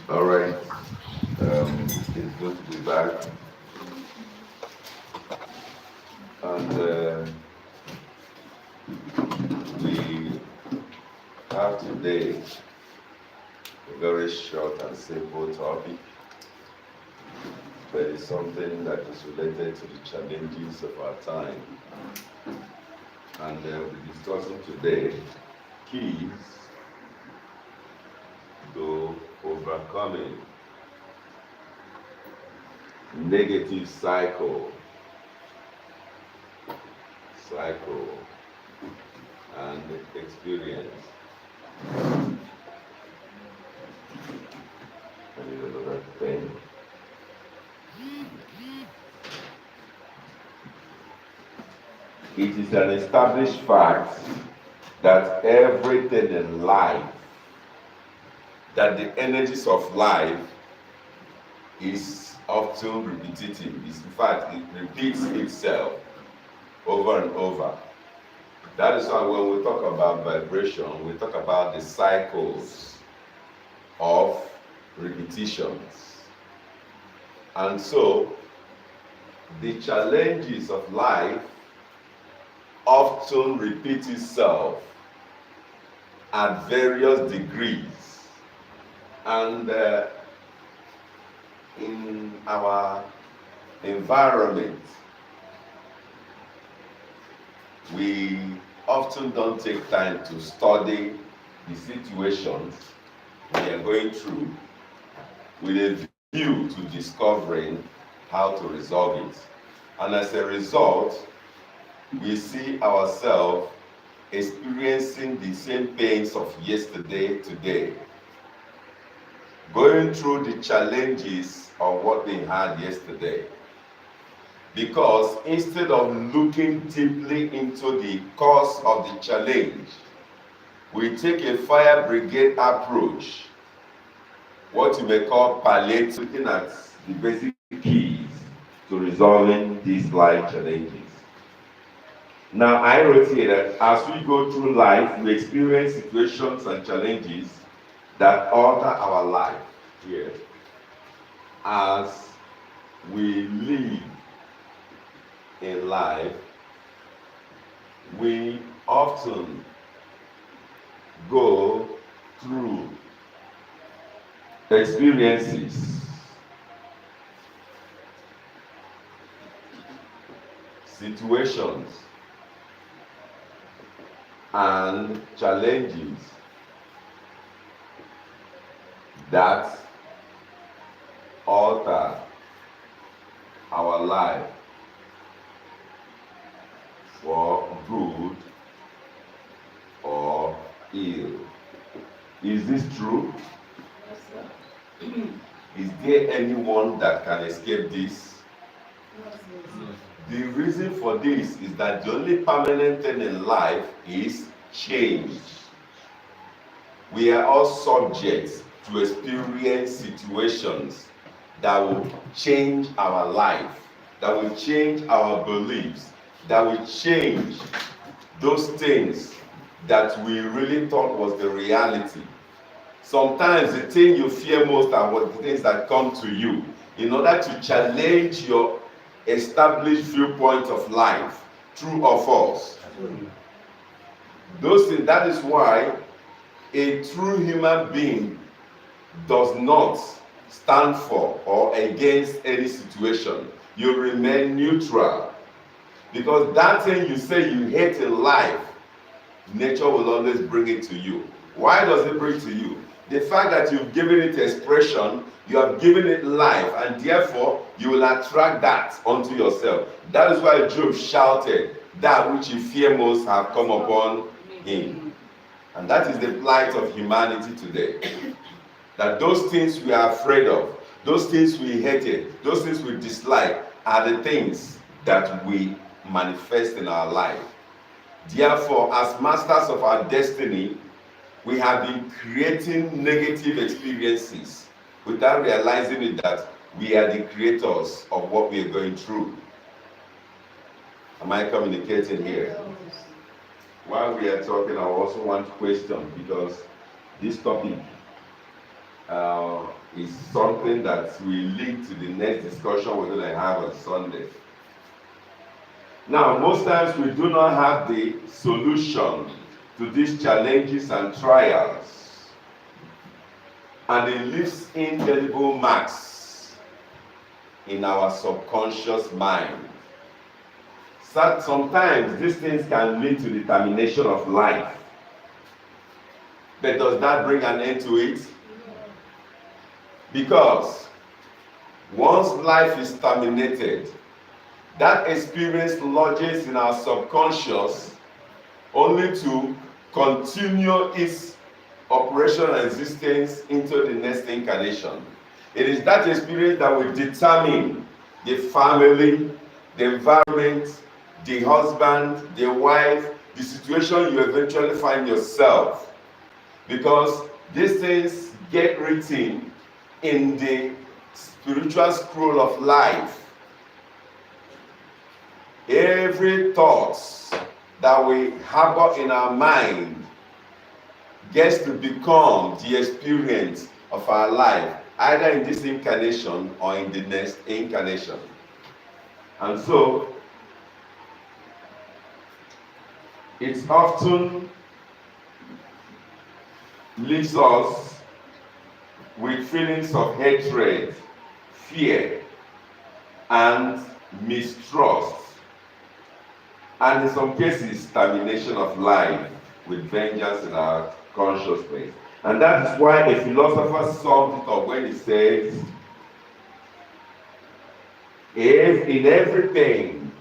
All right, it's good to be back, and we have today a very short and simple topic, but it's something that is related to the challenges of our time. And we'll be discussing today keys to overcoming negative cycle and experience. I need another pen. It is an established fact that everything in life, that the energies of life is often repetitive. In fact, it repeats itself over and over. That is why when we talk about vibration, we talk about the cycles of repetitions. And so, the challenges of life often repeat itself at various degrees. And in our environment, we often don't take time to study the situations we are going through with a view to discovering how to resolve it. And as a result, we see ourselves experiencing the same pains of yesterday today. going through the challenges of what they had yesterday. Because instead of looking deeply into the cause of the challenge, we take a fire brigade approach, what you may call palliative, looking at the basic keys to resolving these life challenges. Now, I wrote here that as we go through life, we experience situations and challenges that alter our life here. As we live in life, we often go through experiences, situations, and challenges that alter our life for good or ill. Is this true? Yes, sir. Is there anyone that can escape this? Yes, The reason for this is that the only permanent thing in life is change. We are all subject to experience situations that will change our life, that will change our beliefs, that will change those things that we really thought was the reality. Sometimes the thing you fear most are what the things that come to you in order to challenge your established viewpoint of life, true or false. Those things, that is why a true human being does not stand for or against any situation. You remain neutral. Because that thing you say you hate in life, nature will always bring it to you. Why does it bring it to you? The fact that you've given it expression, you have given it life, and therefore you will attract that onto yourself. That is why Job shouted, "That which you fear most have come upon him." And that is the plight of humanity today. That those things we are afraid of, those things we hated, those things we dislike, are the things that we manifest in our life. Therefore, as masters of our destiny, we have been creating negative experiences without realizing it that we are the creators of what we are going through. Am I communicating here? While we are talking, I also want to question, because this topic is something that will lead to the next discussion we're going to have on Sunday. Now, most times we do not have the solution to these challenges and trials, and it leaves indelible marks in our subconscious mind. Sometimes these things can lead to the termination of life. But does that bring an end to it? Because once life is terminated, that experience lodges in our subconscious only to continue its operational existence into the next incarnation. It is that experience that will determine the family, the environment, the husband, the wife, the situation you eventually find yourself. Because these things get written in the spiritual scroll of life. Every thought that we harbor in our mind gets to become the experience of our life, either in this incarnation or in the next incarnation. And so, it often leaves us with feelings of hatred, fear, and mistrust, and in some cases, termination of life with vengeance in our consciousness. And that is why a philosopher summed it up when he says, if in everything,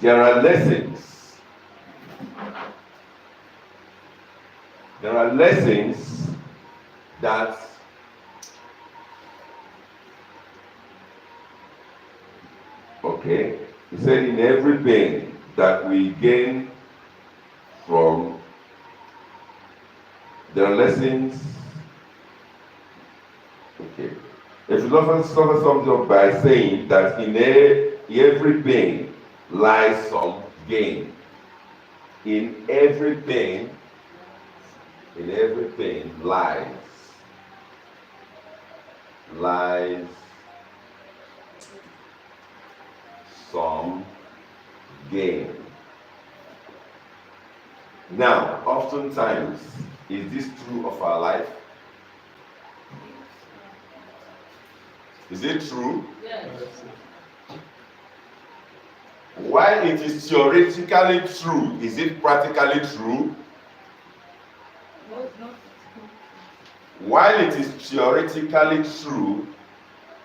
there are lessons There are lessons that okay, he said in every pain that we gain from, there are lessons. Okay. A philosopher sums up by saying that in every pain lies some gain. In every pain lies some gain. Now, oftentimes, is this true of our life? Is it true? Yes. While it is theoretically true, is it practically true? No, it's not. While it is theoretically true,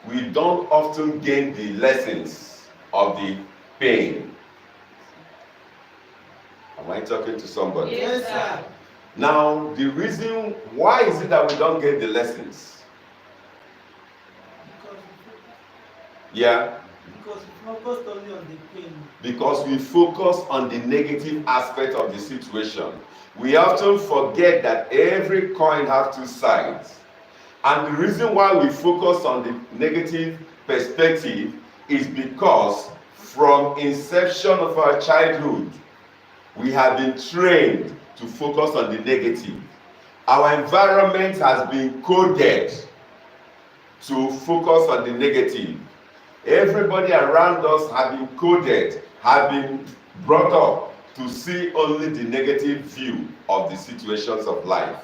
we don't often gain the lessons of the pain. Am I talking to somebody? Yes, sir. Now, the reason why is it that we don't get the lessons? Yeah. Because we focus only on the pain. Because we focus on the negative aspect of the situation. We often forget that every coin has two sides. And the reason why we focus on the negative perspective is because from inception of our childhood, we have been trained to focus on the negative. Our environment has been coded to focus on the negative. Everybody around us have been coded, have been brought up to see only the negative view of the situations of life.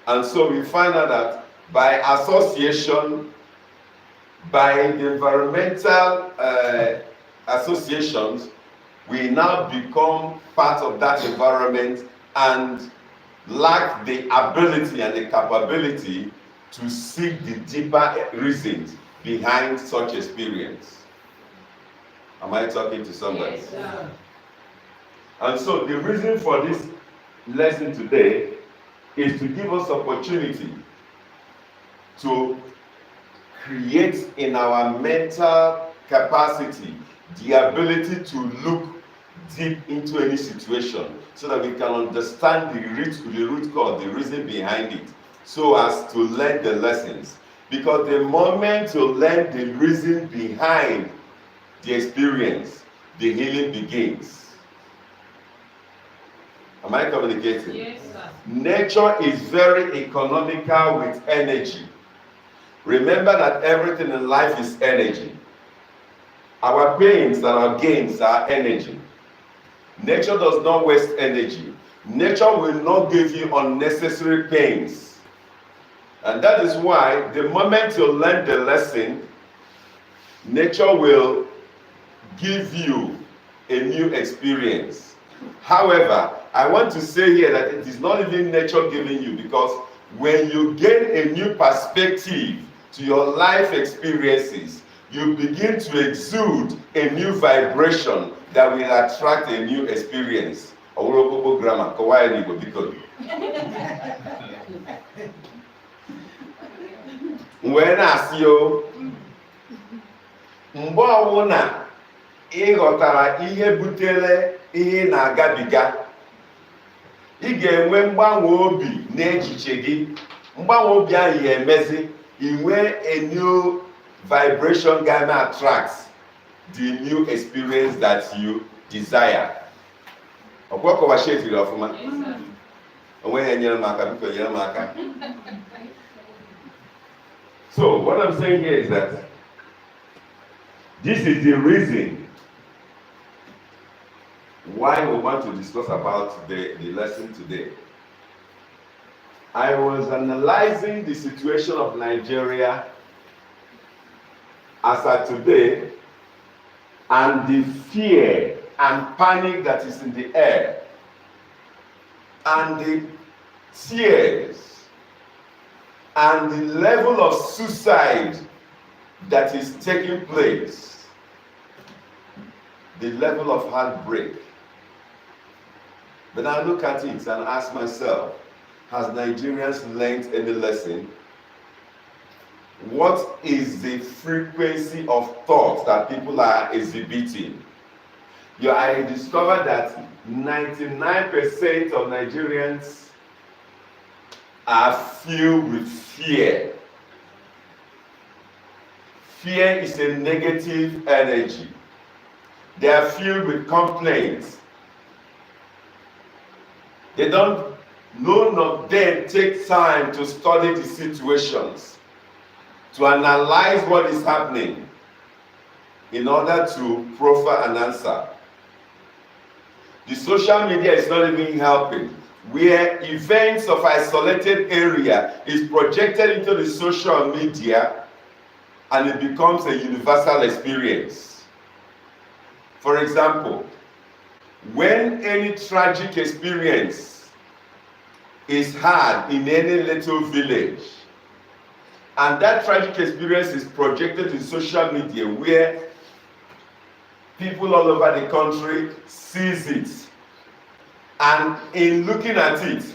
And so we find out that by association, by the environmental associations, we now become part of that environment and lack the ability and the capability to seek the deeper reasons behind such experience. Am I talking to somebody? Yes, sir. And so the reason for this lesson today is to give us opportunity to create in our mental capacity the ability to look deep into any situation so that we can understand the root cause, the reason behind it, so as to learn the lessons. Because the moment you learn the reason behind the experience, the healing begins. Am I communicating? Yes, sir. Nature is very economical with energy. Remember that everything in life is energy. Our pains and our gains are energy. Nature does not waste energy. Nature will not give you unnecessary pains. And that is why the moment you learn the lesson, nature will give you a new experience. However, I want to say here that it is not even nature giving you, because when you gain a new perspective to your life experiences, you begin to exude a new vibration that will attract a new experience. Grammar, wee na-asị o, mgbe ọbụla ị ghọtara ihe butere ihe na-agabiga, ị ga-enwe mgbanwe obi n'echiche gị. Mgbanwe obi ahụ ya emezi, ị nwee a new vibration ga na-attract the new experience that you desire. Ọkwa kọwashi etiri ọfụma? Onwe ya nyere m aka, biko nyere m aka. So what I'm saying here is that this is the reason why we want to discuss about the lesson today. I was analyzing the situation of Nigeria as at today and the fear and panic that is in the air and the tears and the level of suicide that is taking place, the level of heartbreak, But I look at it and ask myself, has Nigerians learned any lesson? What is the frequency of thought that people are exhibiting? I discovered that 99% of Nigerians are filled with fear. Fear is a negative energy. They are filled with complaints. None of them take time to study the situations, to analyze what is happening in order to proffer an answer. The social media is not even helping, where events of isolated area is projected into the social media and it becomes a universal experience. For example, when any tragic experience is had in any little village, and that tragic experience is projected in social media where people all over the country sees it, and in looking at it,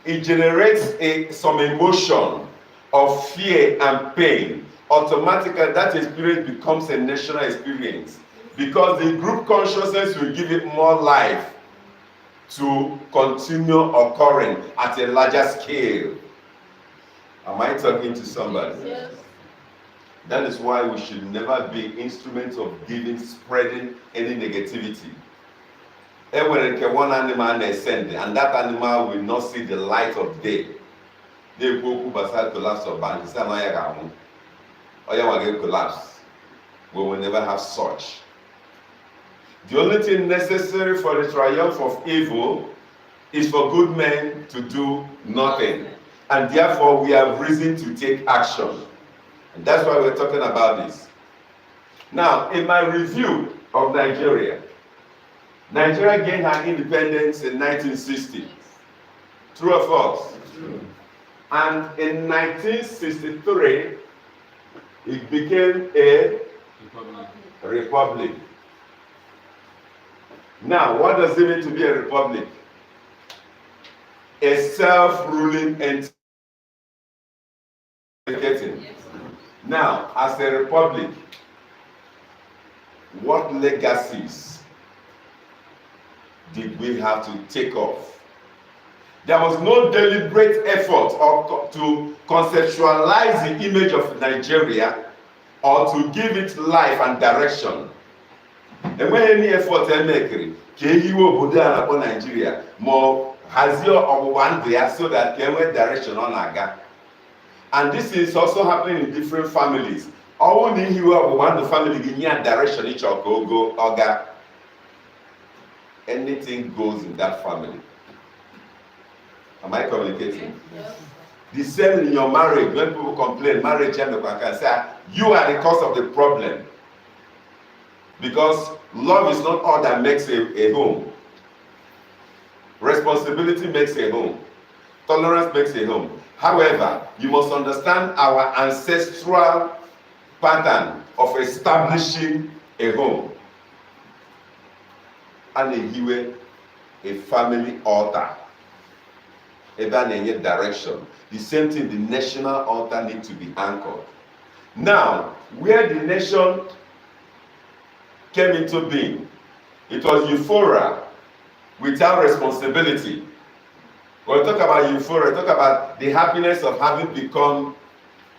it generates some emotion of fear and pain. Automatically that experience becomes a national experience, because the group consciousness will give it more life to continue occurring at a larger scale. Am I talking to somebody? Yes. That is why we should never be instruments of spreading any negativity. One animal is sending, and that animal will not see the light of day. They go collapse of bank. Collapse. We will never have such. The only thing necessary for the triumph of evil is for good men to do nothing. And therefore, we have reason to take action. And that's why we're talking about this. Now, in my review of Nigeria gained her independence in 1960. True or false? True. And in 1963, it became a republic. Now, what does it mean to be a republic? A self-ruling entity. Now, as a republic, what legacies did we have to take off? There was no deliberate effort to conceptualize the image of Nigeria or to give it life and direction. And when any effort they make, Nigeria more has your one there so that can we direction on aga. And this is also happening in different families. All the hero of one family give direction each or go oga. Anything goes in that family. Am I communicating? Yes. The same in your marriage. When people complain, marriage can say you are the cause of the problem. Because love is not all that makes a home. Responsibility makes a home. Tolerance makes a home. However, you must understand our ancestral pattern of establishing a home. And a family altar. Even direction. The same thing, the national altar needs to be anchored. Now, where the nation came into being, it was euphoria without responsibility. When we talk about euphoria, talk about the happiness of having become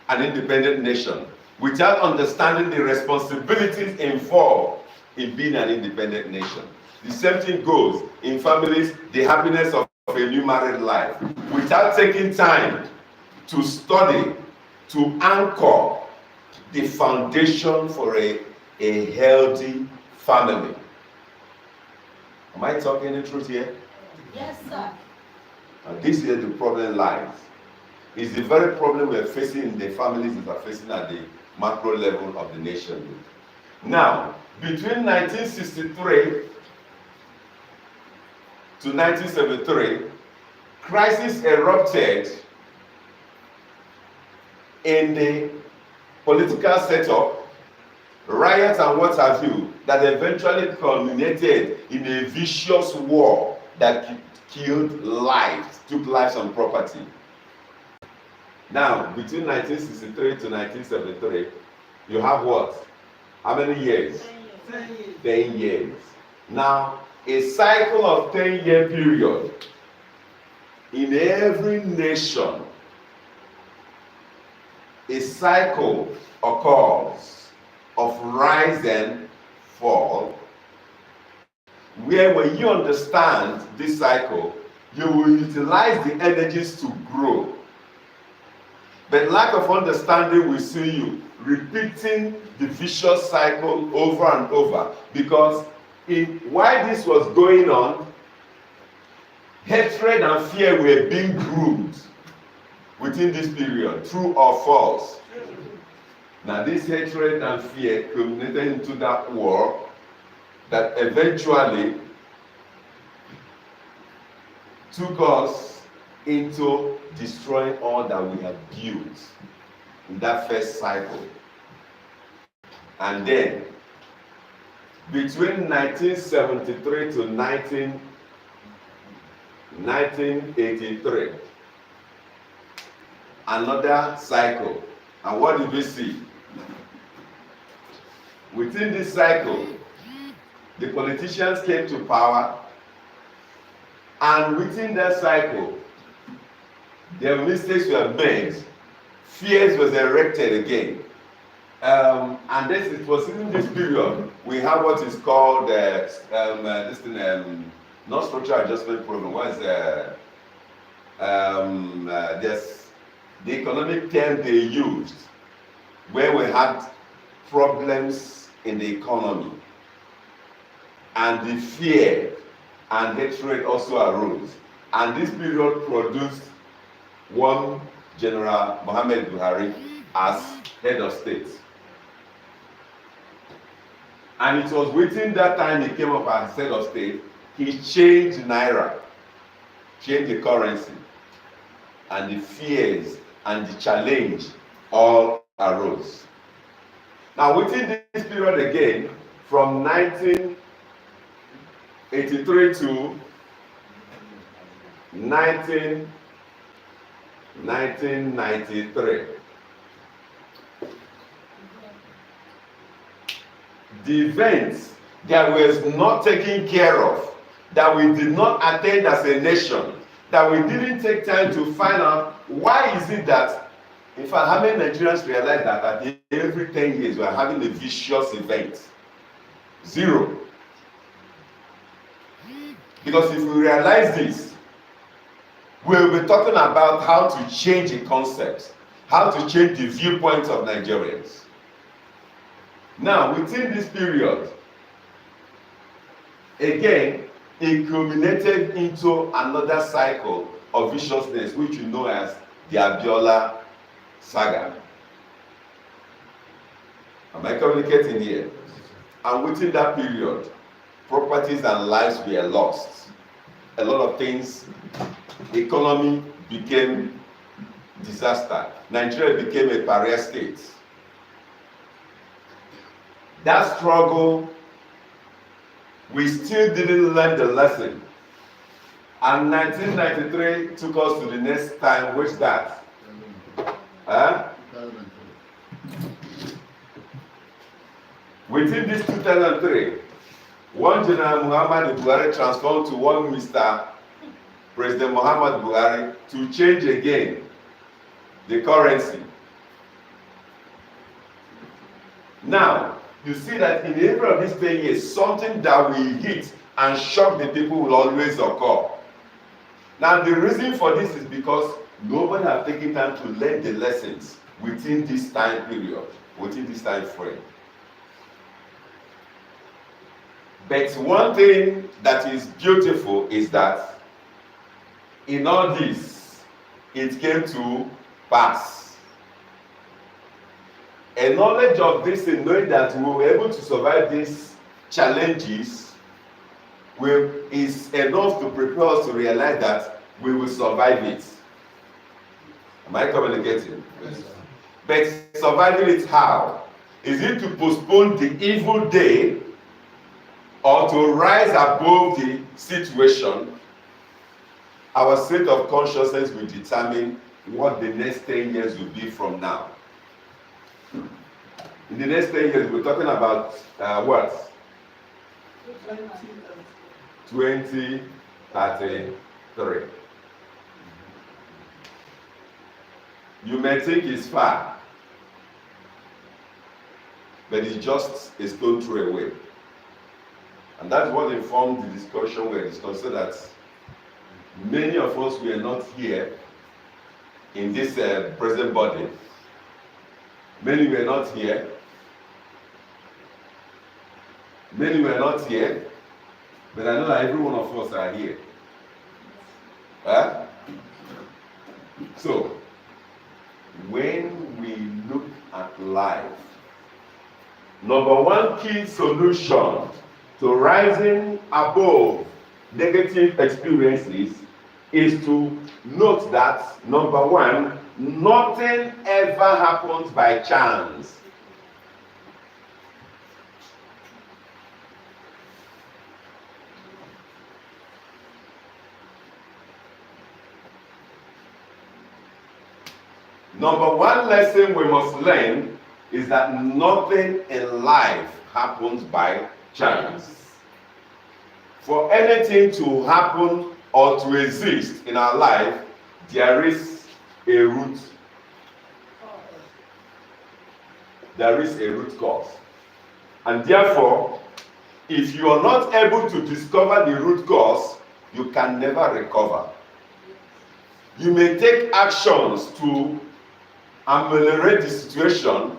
an independent nation without understanding the responsibilities involved in being an independent nation. The same thing goes in families, the happiness of a new married life, without taking time to study, to anchor the foundation for a healthy family. Am I talking the truth here? Yes, sir. And this is where the problem lies. It's the very problem we are facing in the families that are facing at the macro level of the nation. Now, between 1963 to 1973, crisis erupted in the political setup, riots and what have you, that eventually culminated in a vicious war that killed lives, took lives and property. Now, between 1963 to 1973, you have what? How many years? 10 years. 10 years. Now, a cycle of 10-year period in every nation, a cycle occurs of rise and fall, where when you understand this cycle, you will utilize the energies to grow. But lack of understanding will see you repeating the vicious cycle over and over, because while this was going on, hatred and fear were being groomed within this period, true or false. Now this hatred and fear culminated into that war that eventually took us into destroying all that we had built in that first cycle. And then between 1973 to 1983, another cycle. And what did we see? Within this cycle, the politicians came to power, and within that cycle, their mistakes were made, fears was erected again. And this, it was in this period we have what is called not structural adjustment program. What is there's the economic term they used, where we had problems in the economy, and the fear and hatred also arose. And this period produced one General Muhammad Buhari as head of state. And it was within that time he came up as head of state, he changed Naira, changed the currency, and the fears and the challenge all arose. Now within this period again, from 1983 to 1993, the events that was not taken care of, that we did not attend as a nation, that we didn't take time to find out why is it that, in fact, how many Nigerians realize that at every 10 years we are having a vicious event? 0. Because if we realize this, we'll be talking about how to change a concept, how to change the viewpoint of Nigerians. Now, within this period, again, it culminated into another cycle of viciousness, which you know as the Abiola saga. Am I communicating here? And within that period, properties and lives were lost. A lot of things, the economy became disaster. Nigeria became a pariah state. That struggle, we still didn't learn the lesson. And 1993 took us to the next time, which that? Within this 2003, one General Muhammad Buhari transformed to one Mr. President Muhammad Buhari to change again the currency. Now, you see that in every of these 10 years, something that will hit and shock the people will always occur. Now, the reason for this is because nobody has taken time to learn the lessons within this time period, within this time frame. But one thing that is beautiful is that in all this, it came to pass. A knowledge of this and knowing that we were able to survive these challenges is enough to prepare us to realize that we will survive it. Am I communicating? Yes. But surviving it how? Is it to postpone the evil day or to rise above the situation Our state of consciousness will determine what the next 10 years will be from now. In the next 10 years, we're talking about what? 2033. You may think it's far, but it's just a stone throw away. And that's what informed the discussion we discussed, so that many of us were not here in this present body. Many were not here. Many were not here, but I know that every one of us are here. Huh? So, when we look at life, number one key solution to rising above negative experiences is to note that, number one, nothing ever happens by chance. Number one lesson we must learn is that nothing in life happens by chance. For anything to happen or to exist in our life, there is a root. There is a root cause. And therefore, if you are not able to discover the root cause, you can never recover. You may take actions to ameliorate the situation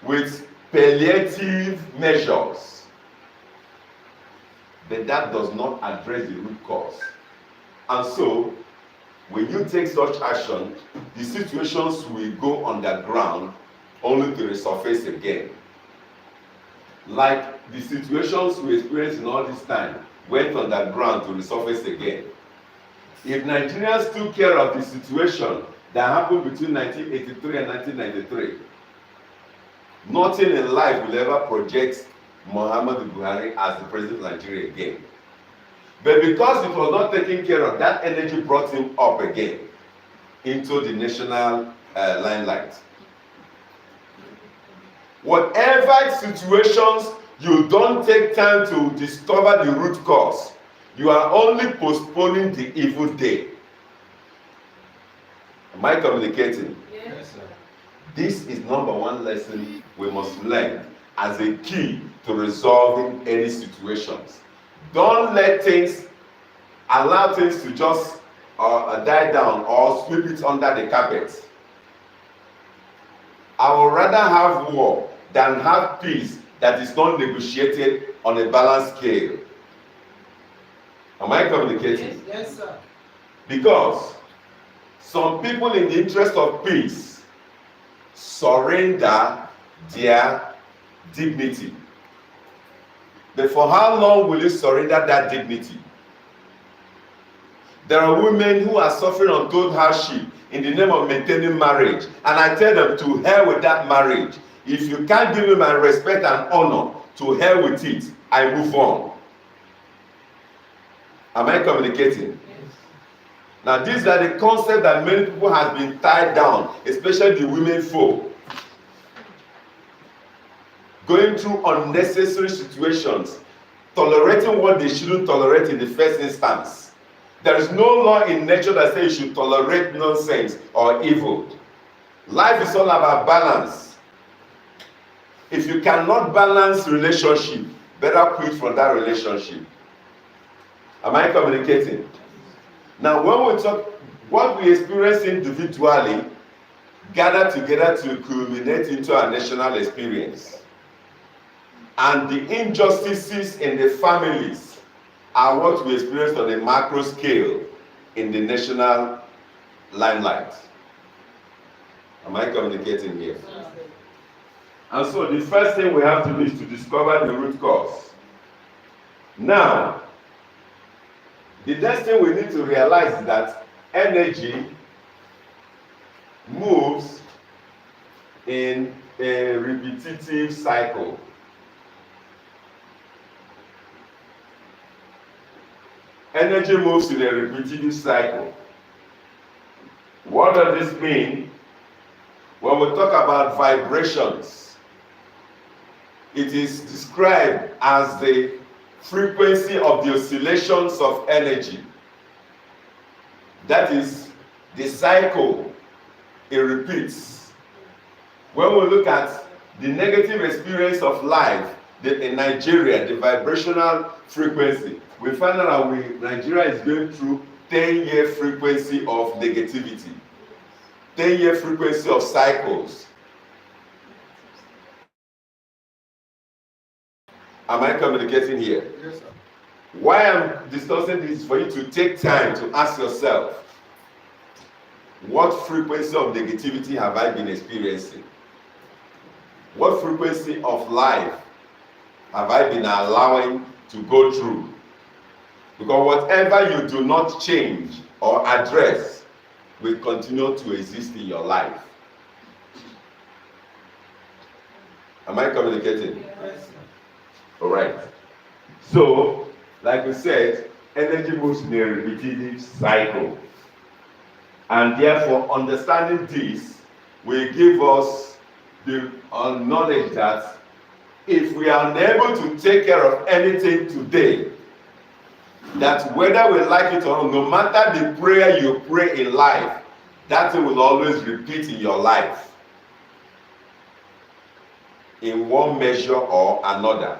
with palliative measures, but that does not address the root cause. And so, when you take such action, the situations will go underground only to resurface again. Like the situations we experienced in all this time went underground to resurface again. If Nigerians took care of the situation that happened between 1983 and 1993, nothing in life will ever project Muhammadu Buhari as the president of Nigeria again. But because it was not taken care of, that energy brought him up again into the national limelight. Whatever situations you don't take time to discover the root cause, you are only postponing the evil day. Am I communicating? Yes, sir. This is number one lesson we must learn as a key to resolving any situations. Don't let things, allow things to just die down or sweep it under the carpet. I would rather have war than have peace that is not negotiated on a balanced scale. Am I communicating? Yes, sir. Because some people, in the interest of peace, surrender their dignity. But for how long will you surrender that dignity? There are women who are suffering untold hardship in the name of maintaining marriage, and I tell them, to hell with that marriage. If you can't give me my respect and honor, to hell with it. I move on. Am I communicating? Now, these are the concepts that many people have been tied down, especially the women folk. Going through unnecessary situations, tolerating what they shouldn't tolerate in the first instance. There is no law in nature that says you should tolerate nonsense or evil. Life is all about balance. If you cannot balance relationship, better quit from that relationship. Am I communicating? Now, when we talk, what we experience individually gather together to culminate into our national experience. And the injustices in the families are what we experience on a macro scale in the national limelight. Am I communicating here? And so the first thing we have to do is to discover the root cause. Now, the next thing we need to realize is that energy moves in a repetitive cycle. Energy moves in a repetitive cycle. What does this mean? When we talk about vibrations, it is described as the frequency of the oscillations of energy. That is the cycle it repeats. When we look at the negative experience of life in Nigeria, the vibrational frequency, we find out that Nigeria is going through 10-year frequency of negativity, 10-year frequency of cycles. Am I communicating here? Yes, sir. Why I'm discussing this is for you to take time to ask yourself, what frequency of negativity have I been experiencing? What frequency of life have I been allowing to go through? Because whatever you do not change or address will continue to exist in your life. Am I communicating? Yes, sir. All right. So, like we said, energy moves in a repetitive cycle. And therefore, understanding this will give us the knowledge that if we are unable to take care of anything today, that whether we like it or not, no matter the prayer you pray in life, that thing will always repeat in your life in one measure or another.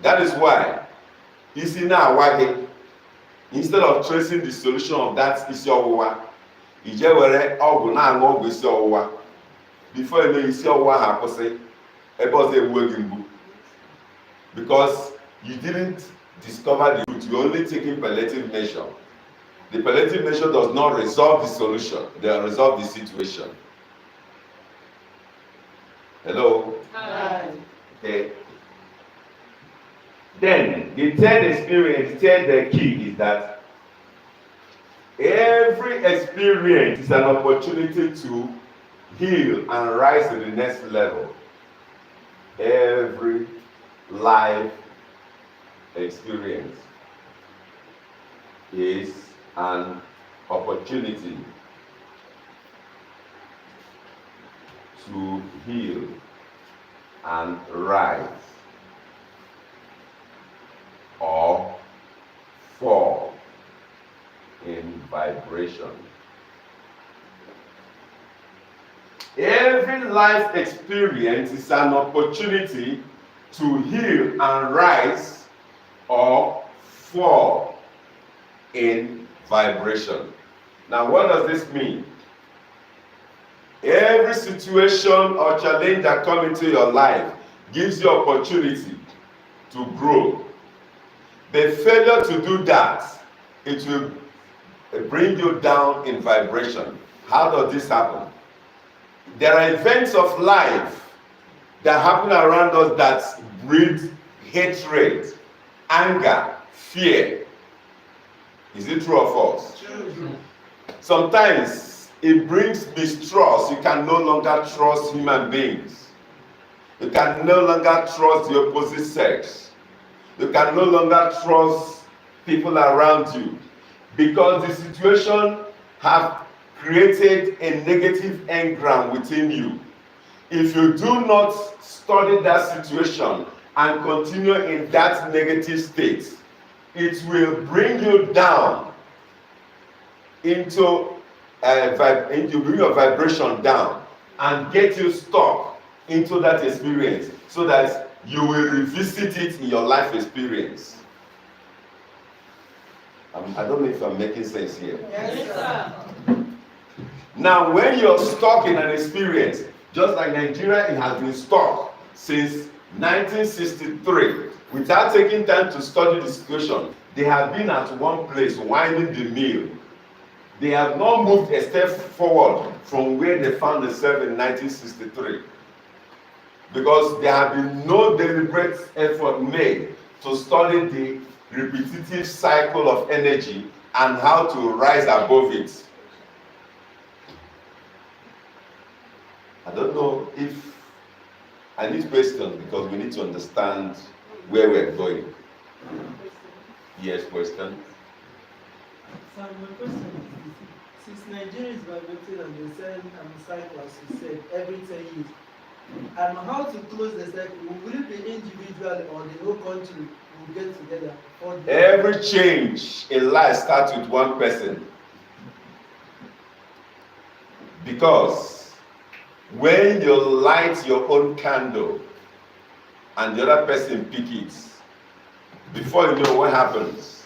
That is why, isi na-awa instead of tracing the solution of that isi ọwụwa, ije were ọgwụ na-aṅụ ọgwụ isi ọwụwa, before you know isi ọwụwa ha akwụsị, ebe ọzọ egbuo gị mgbu. Because you didn't discover the root, you're only taking palliative measure. The palliative measure does not resolve the solution, they resolve the situation. Hello? Hi. Okay. Then, the third key is that every experience is an opportunity to heal and rise to the next level. Every life experience is an opportunity to heal and rise or fall in vibration. Every life experience is an opportunity to heal and rise or fall in vibration. Now, what does this mean? Every situation or challenge that comes into your life gives you opportunity to grow. The failure to do that, it will bring you down in vibration. How does this happen? There are events of life that happen around us that breed hatred, anger, fear. Is it true or false? True. Sometimes it brings mistrust. You can no longer trust human beings. You can no longer trust the opposite sex. You can no longer trust people around you because the situation have created a negative engram within you. If you do not study that situation and continue in that negative state, it will bring you down into bring your vibration down and get you stuck into that experience so that you will revisit it in your life experience. I don't know if I'm making sense here. Yes, sir. Now, when you're stuck in an experience, just like Nigeria, it has been stuck since 1963. Without taking time to study the situation, they have been at one place winding the mill. They have not moved a step forward from where they found themselves in 1963. Because there have been no deliberate effort made to study the repetitive cycle of energy and how to rise above it. I don't know if I need questions because we need to understand where we're going. Yes, question. So my question is, since Nigeria is vibrating on the same cycle as you said, every 10 years, and how to close the cycle, will it be individual or the whole country will get together? Every change in life starts with one person. Because when you light your own candle and the other person pick it, before you know what happens,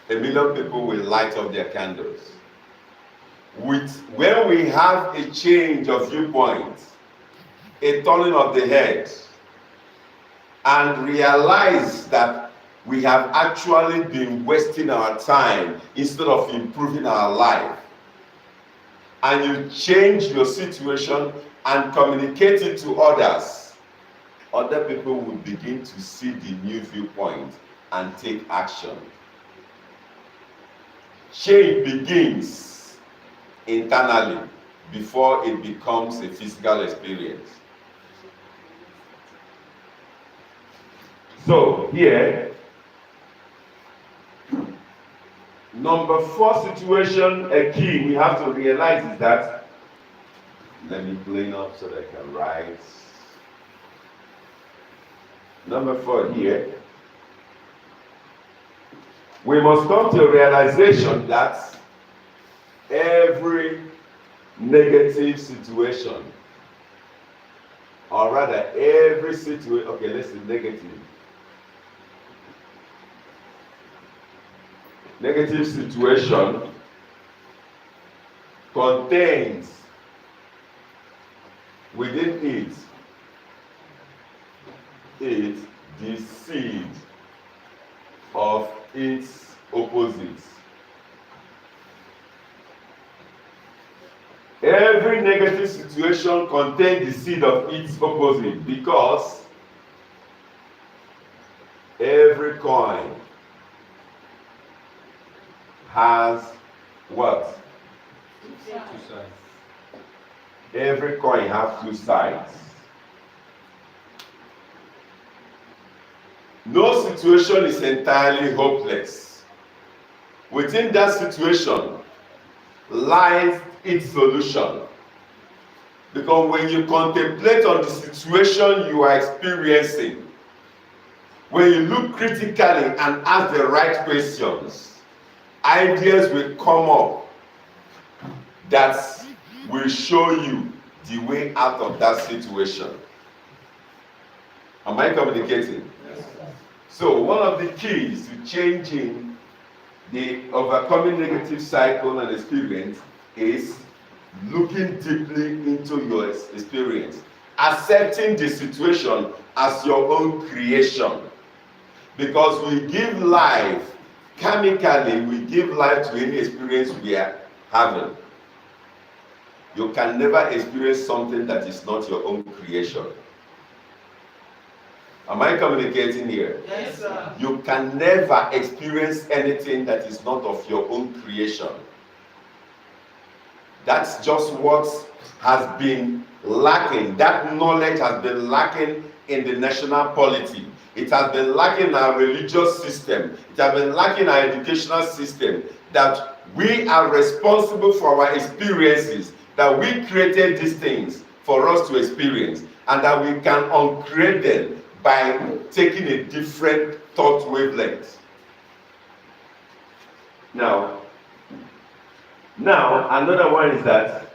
1,000,000 people will light up their candles. When we have a change of viewpoint, a turning of the head, and realize that we have actually been wasting our time instead of improving our life, and you change your situation and communicate it to others, other people will begin to see the new viewpoint and take action. Change begins internally before it becomes a physical experience. So here, number 4 situation, a key we have to realize is that, let me clean up so that I can write. Number 4 here, we must come to a realization that every negative situation, or rather every situation, okay, let's say negative situation contains within it the seed of its opposites. Every negative situation contains the seed of its opposite, because every coin has what? 2 sides. Every coin has 2 sides. No situation is entirely hopeless. Within that situation lies its solution. Because when you contemplate on the situation you are experiencing, when you look critically and ask the right questions, ideas will come up that will show you the way out of that situation. Am I communicating? Yes, sir. So one of the keys to changing the overcoming negative cycle and experience is looking deeply into your experience, accepting the situation as your own creation. Because we give life, chemically we give life to any experience we are having. You can never experience something that is not your own creation. Am I communicating here? Yes, sir. You can never experience anything that is not of your own creation. That's just what has been lacking. That knowledge has been lacking in the national polity. It has been lacking in our religious system. It has been lacking in our educational system. That we are responsible for our experiences. That we created these things for us to experience. And that we can uncreate them by taking a different thought wavelength. Now another one is that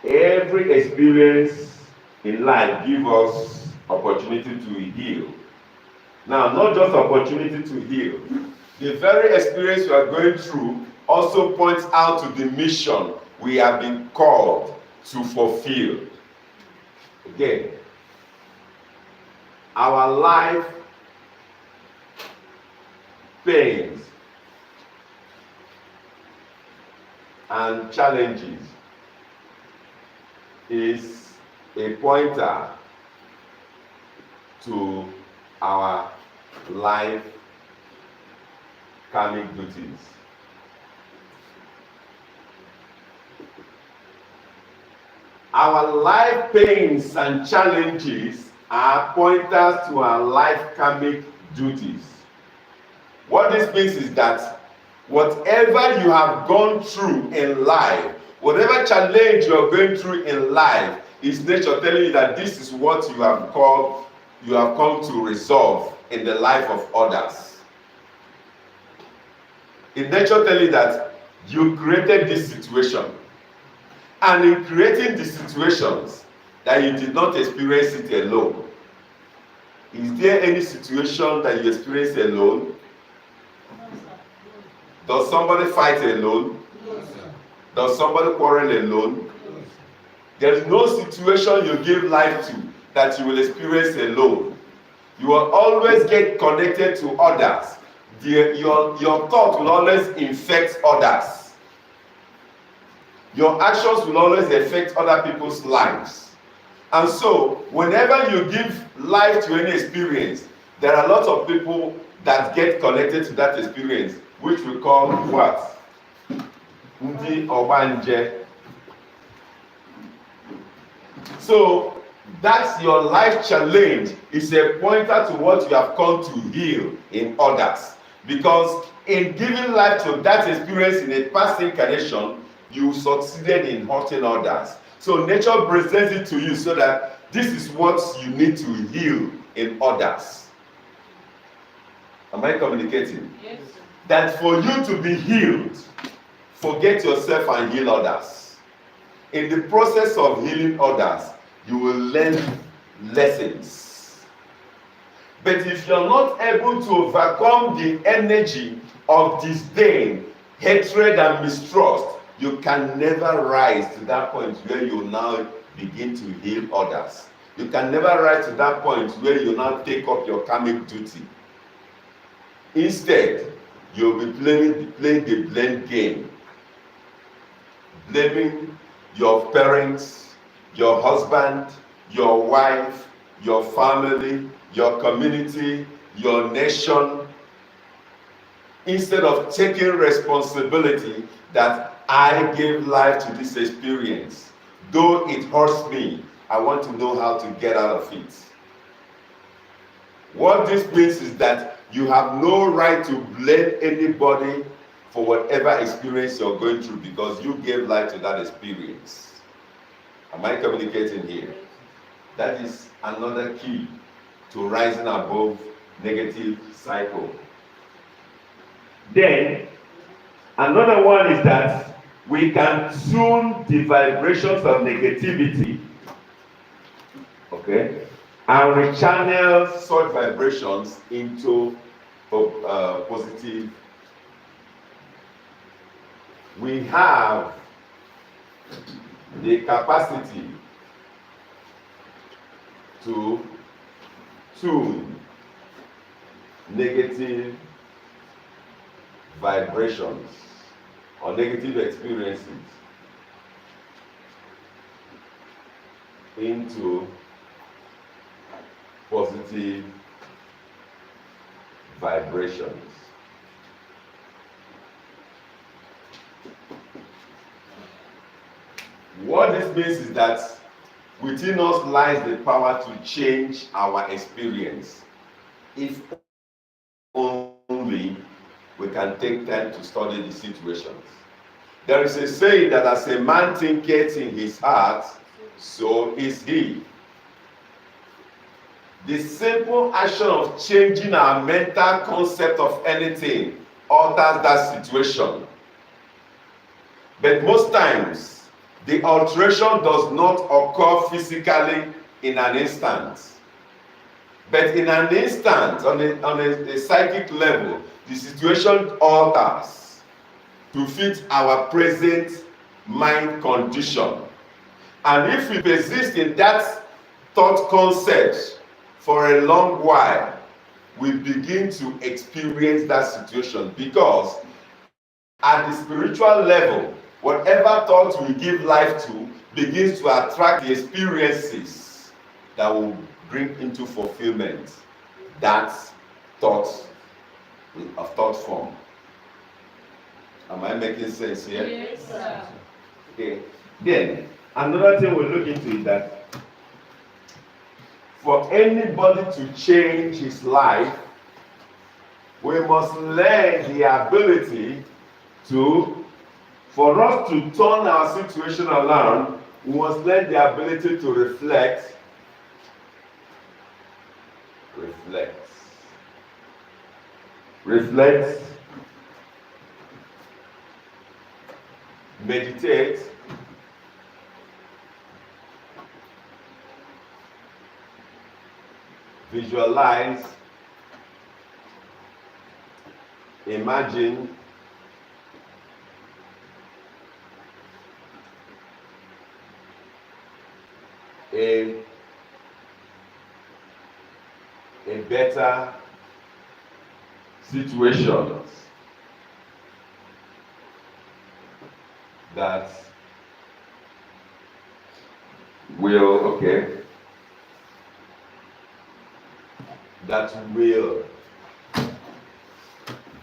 every experience in life gives us opportunity to heal. Now, not just opportunity to heal. The very experience we are going through also points out to the mission we have been called to fulfill. Again, our life pains and challenges is a pointer to our life karmic duties. Our life pains and challenges are pointers to our life karmic duties. What this means is that whatever you have gone through in life, whatever challenge you are going through in life, is nature telling you that this is what you have come to resolve in the life of others. In nature telling you that you created this situation, and in creating the situations, that you did not experience it alone. Is there any situation that you experience alone? Does somebody fight alone? Does somebody quarrel alone? There is no situation you give life to that you will experience alone. You will always get connected to others. Your thought will always infect others. Your actions will always affect other people's lives. And so, whenever you give life to any experience, there are lots of people that get connected to that experience, which we call what? Ndi Obanje. So, that's your life challenge. Is a pointer to what you have come to heal in others. Because in giving life to that experience in a past incarnation, you succeeded in hurting others. So nature presents it to you so that this is what you need to heal in others. Am I communicating? Yes. That for you to be healed, forget yourself and heal others. In the process of healing others, you will learn lessons. But if you're not able to overcome the energy of disdain, hatred, and mistrust, you can never rise to that point where you now begin to heal others. You can never rise to that point where you now take up your karmic duty. Instead, you'll be playing the blame game. Blaming your parents, your husband, your wife, your family, your community, your nation, instead of taking responsibility that I gave life to this experience. Though it hurts me, I want to know how to get out of it. What this means is that you have no right to blame anybody for whatever experience you're going through because you gave life to that experience. Am I communicating here? That is another key to rising above negative cycle. Then, another one is that we can tune the vibrations of negativity, okay, and rechannel such vibrations into positive. We have the capacity to tune negative vibrations or negative experiences into positive vibrations. What this means is that within us lies the power to change our experience, if only we can take time to study the situations. There is a saying that as a man thinketh in his heart, so is he. The simple action of changing our mental concept of anything alters that situation. But most times, the alteration does not occur physically in an instant. But in an instant, on a psychic level, the situation alters to fit our present mind condition. And if we persist in that thought concept for a long while, we begin to experience that situation, because at the spiritual level, whatever thought we give life to begins to attract the experiences that will bring into fulfillment that thought of thought form. Am I making sense here? Yes, sir. Okay. Then another thing we'll look into is that for anybody to change his life, we must learn the ability for us to turn our situation around, we must learn the ability to reflect, meditate, visualize, imagine, a better situation that will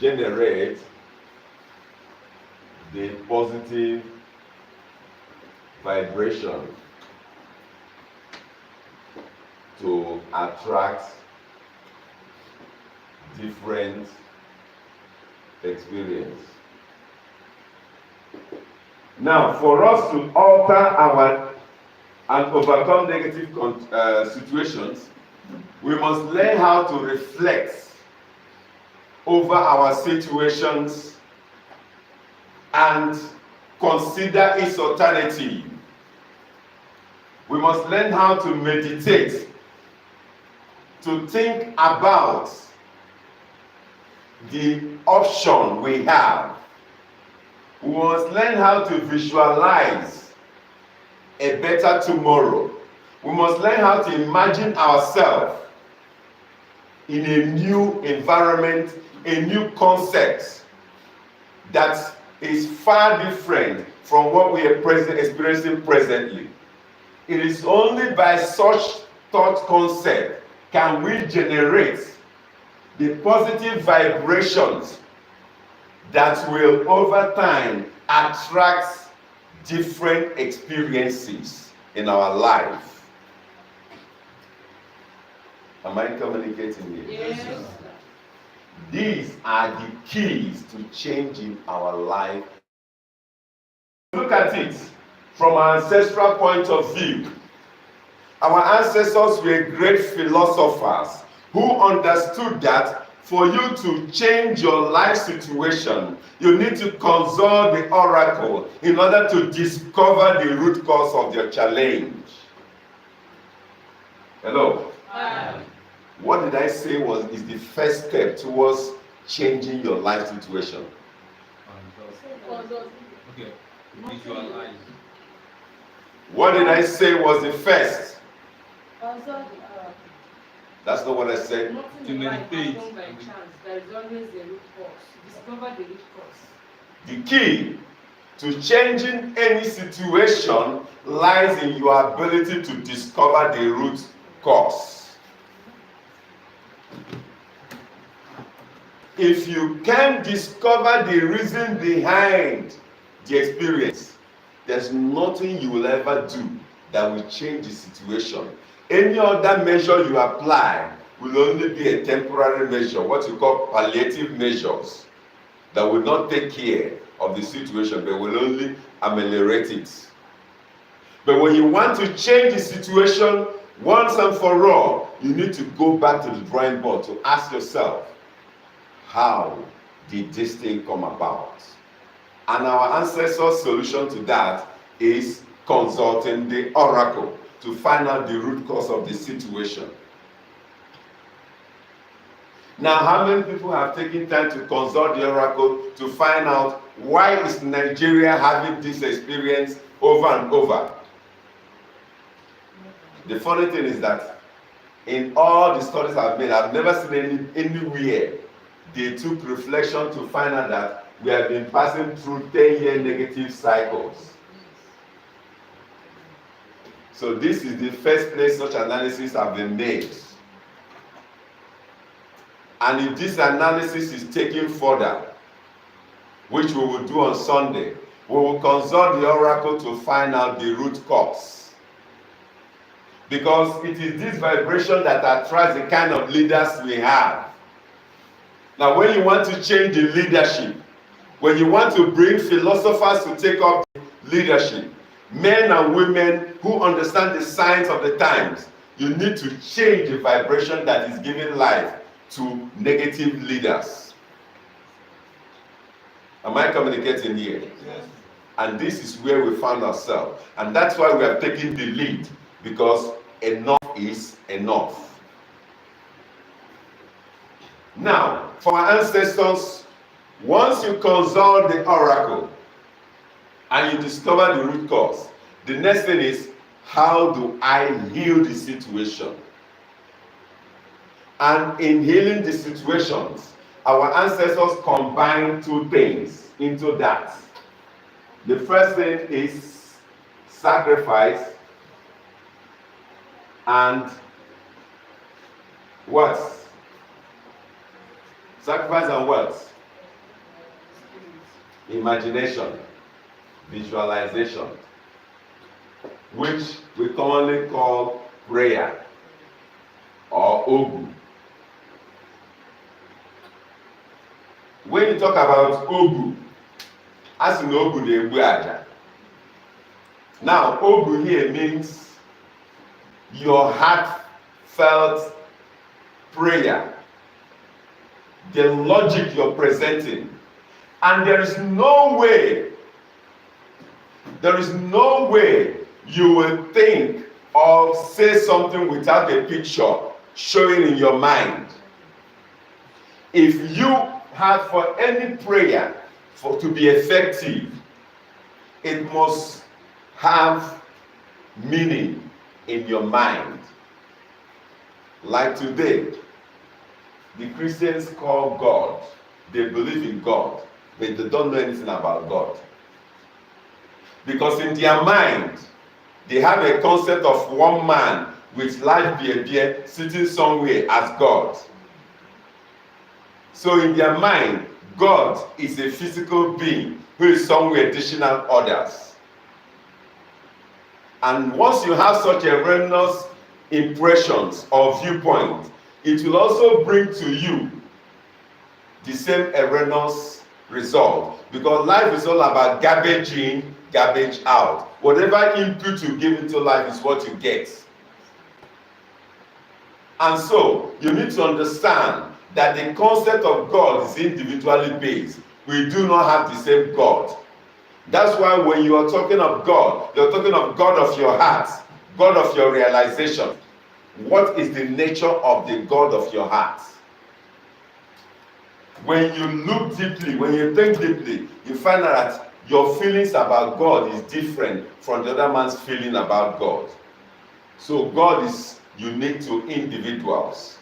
generate the positive vibration to attract different experience. Now, for us to alter and overcome negative situations, we must learn how to reflect over our situations and consider its alternative. We must learn how to meditate, to think about the option we have. We must learn how to visualize a better tomorrow. We must learn how to imagine ourselves in a new environment, a new concept that is far different from what we are experiencing presently. It is only by such thought concept can we generate the positive vibrations that will over time attract different experiences in our life. Am I communicating here? Yes. These are the keys to changing our life. Look at it from an ancestral point of view. Our ancestors were great philosophers who understood that for you to change your life situation, you need to consult the oracle in order to discover the root cause of your challenge. Hello? Hi. What did I say is the first step towards changing your life situation? Okay, visualize. What did I say was the first? That's not what I said. To meditate. By chance. There is always a root cause. Discover the root cause. The key to changing any situation lies in your ability to discover the root cause. If you can discover the reason behind the experience, there's nothing you will ever do that will change the situation. Any other measure you apply will only be a temporary measure, what you call palliative measures, that will not take care of the situation, but will only ameliorate it. But when you want to change the situation once and for all, you need to go back to the drawing board to ask yourself, how did this thing come about? And our ancestors' solution to that is consulting the oracle to find out the root cause of the situation. Now, how many people have taken time to consult the oracle to find out why is Nigeria having this experience over and over? The funny thing is that in all the studies I've made, I've never seen anywhere they took reflection to find out that we have been passing through 10-year negative cycles. So this is the first place such analysis have been made. And if this analysis is taken further, which we will do on Sunday, we will consult the oracle to find out the root cause. Because it is this vibration that attracts the kind of leaders we have. Now, when you want to change the leadership, when you want to bring philosophers to take up leadership, men and women who understand the signs of the times, you need to change the vibration that is giving life to negative leaders. Am I communicating here? Yes. And this is where we found ourselves. And that's why we are taking the lead, because enough is enough. Now, for our ancestors, once you consult the oracle and you discover the root cause, the next thing is, how do I heal the situation? And in healing the situations, our ancestors combine two things into that. The first thing is sacrifice and what? Sacrifice and what? Imagination, visualization, which we commonly call prayer or ogu. When you talk about ogu, as in ogu na-egbu aja. Now, ogu here means your heartfelt prayer, the logic you're presenting. And there is no way you will think or say something without a picture showing in your mind. If you have for any prayer to be effective, it must have meaning in your mind. Like today, the Christians call God, they believe in God, but they don't know anything about God. Because in their mind, they have a concept of one man with life beer sitting somewhere as God. So in their mind, God is a physical being who is somewhere dishing out orders. And once you have such erroneous impressions or viewpoint, it will also bring to you the same erroneous result. Because life is all about garbage in, garbage out. Whatever input you give into life is what you get. And so, you need to understand that the concept of God is individually based. We do not have the same God. That's why when you are talking of God, you're talking of God of your heart, God of your realization. What is the nature of the God of your heart? When you look deeply, when you think deeply, you find out that your feelings about God is different from the other man's feeling about God. So God is unique to individuals.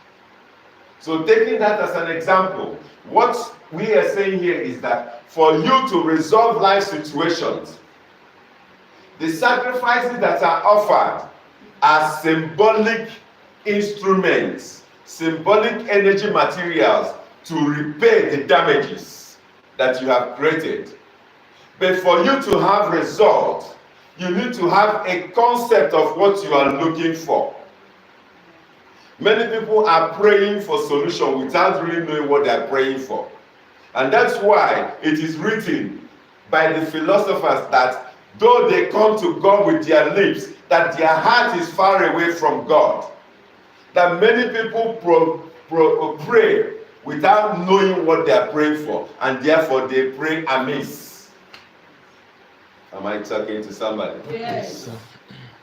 So taking that as an example, what we are saying here is that for you to resolve life situations, the sacrifices that are offered are symbolic instruments, symbolic energy materials to repair the damages that you have created. But for you to have results, you need to have a concept of what you are looking for. Many people are praying for solution without really knowing what they are praying for. And that's why it is written by the philosophers that though they come to God with their lips, that their heart is far away from God. That many people pray without knowing what they are praying for, and therefore they pray amiss. Am I talking to somebody? Yes.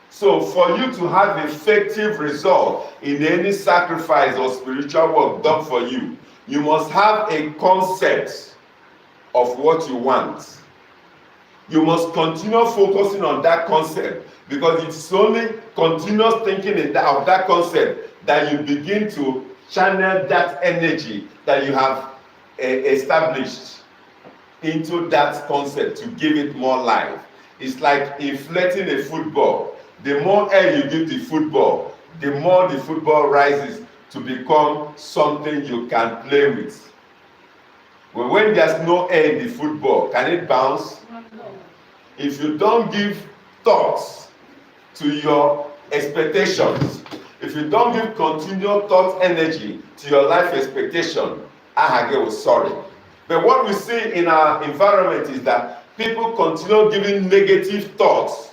So for you to have effective result in any sacrifice or spiritual work done for you, you must have a concept of what you want. You must continue focusing on that concept, because it's only continuous thinking of that concept that you begin to channel that energy that you have established into that concept to give it more life. It's like inflating a football. The more air you give the football, the more the football rises to become something you can play with. But when there's no air in the football, can it bounce? No. If you don't give thoughts to your expectations. If you don't give continual thought energy to your life expectation, ahage was sorry. But what we see in our environment is that people continue giving negative thoughts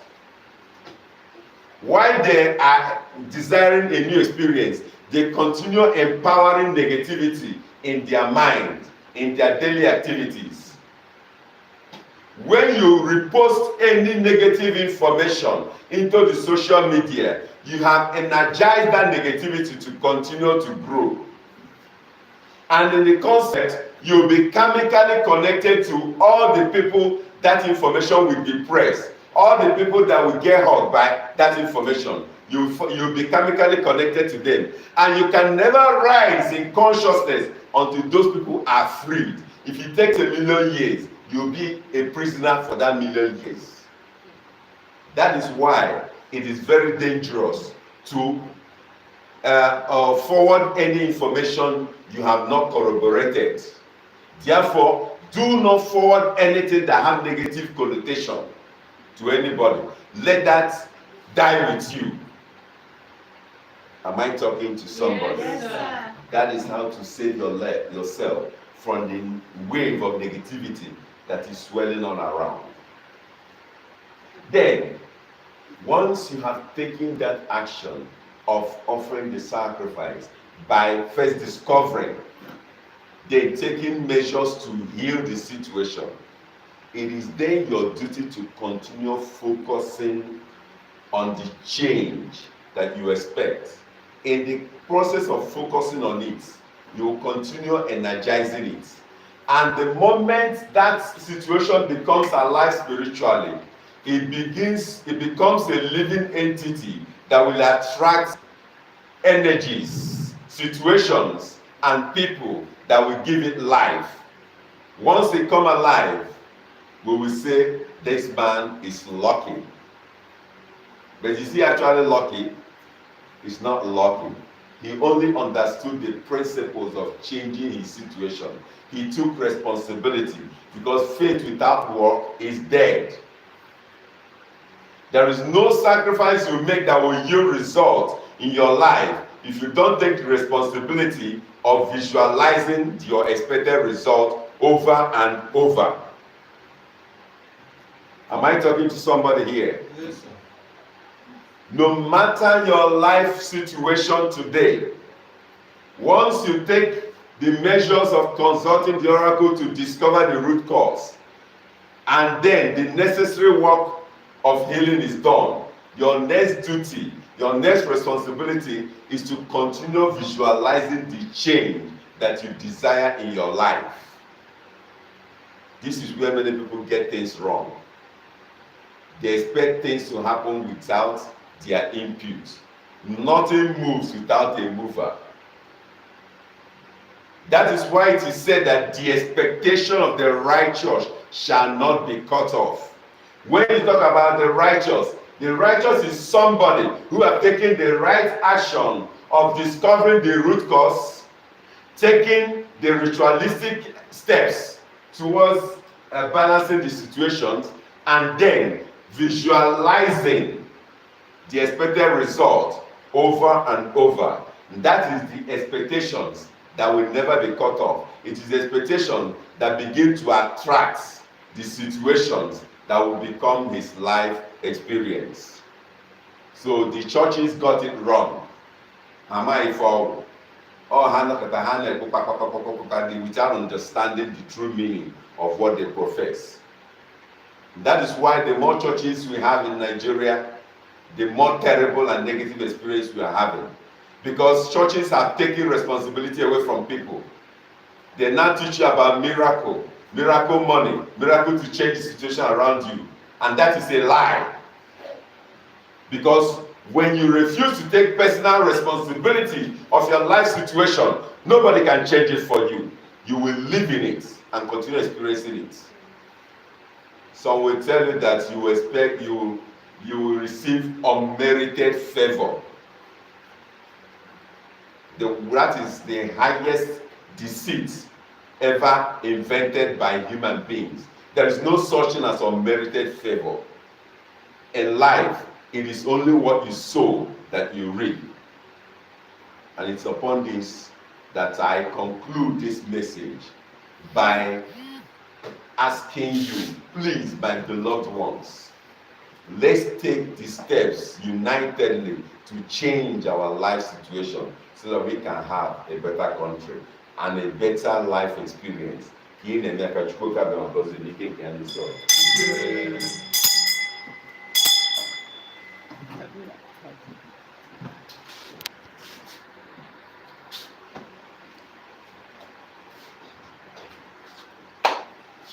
while they are desiring a new experience. They continue empowering negativity in their mind, in their daily activities. When you repost any negative information into the social media, you have energized that negativity to continue to grow. And in the concept, you'll be chemically connected to all the people that information will depress, all the people that will get hurt by that information. You'll be chemically connected to them. And you can never rise in consciousness until those people are freed. If it takes 1,000,000 years, you'll be a prisoner for that 1,000,000 years. That is why it is very dangerous to forward any information you have not corroborated. Therefore, do not forward anything that has negative connotation to anybody. Let that die with you. Am I talking to somebody? Yes, sir. That is how to save yourself from the wave of negativity that is swelling on around. Then, once you have taken that action of offering the sacrifice by first discovering, then taking measures to heal the situation, it is then your duty to continue focusing on the change that you expect. In the process of focusing on it, you will continue energizing it. And the moment that situation becomes alive spiritually, it becomes a living entity that will attract energies, situations, and people that will give it life. Once they come alive, we will say, this man is lucky. But is he actually lucky? He's not lucky. He only understood the principles of changing his situation. He took responsibility, because faith without work is dead. There is no sacrifice you make that will yield result in your life if you don't take the responsibility of visualizing your expected result over and over. Am I talking to somebody here? Yes, sir. No matter your life situation today, once you take the measures of consulting the oracle to discover the root cause, and then the necessary work of healing is done, your next duty, your next responsibility is to continue visualizing the change that you desire in your life. This is where many people get things wrong. They expect things to happen without their input. Nothing moves without a mover. That is why it is said that the expectation of the righteous shall not be cut off. When you talk about the righteous is somebody who have taken the right action of discovering the root cause, taking the ritualistic steps towards balancing the situations, and then visualizing the expected result over and over. That is the expectations that will never be cut off. It is the expectation that begin to attract the situations that will become his life experience. So the churches got it wrong. Without understanding the true meaning of what they profess. That is why the more churches we have in Nigeria, the more terrible and negative experience we are having. Because churches are taking responsibility away from people. They now teach you about miracle money, miracle to change the situation around you. And that is a lie. Because when you refuse to take personal responsibility of your life situation, nobody can change it for you. You will live in it and continue experiencing it. Some will tell you that you expect you will receive unmerited favor. That is the highest deceit ever invented by human beings. There is no such thing as unmerited favor. In life, it is only what you sow that you reap. And it's upon this that I conclude this message by asking you, please, my beloved ones, let's take the steps unitedly to change our life situation so that we can have a better country and a better life experience.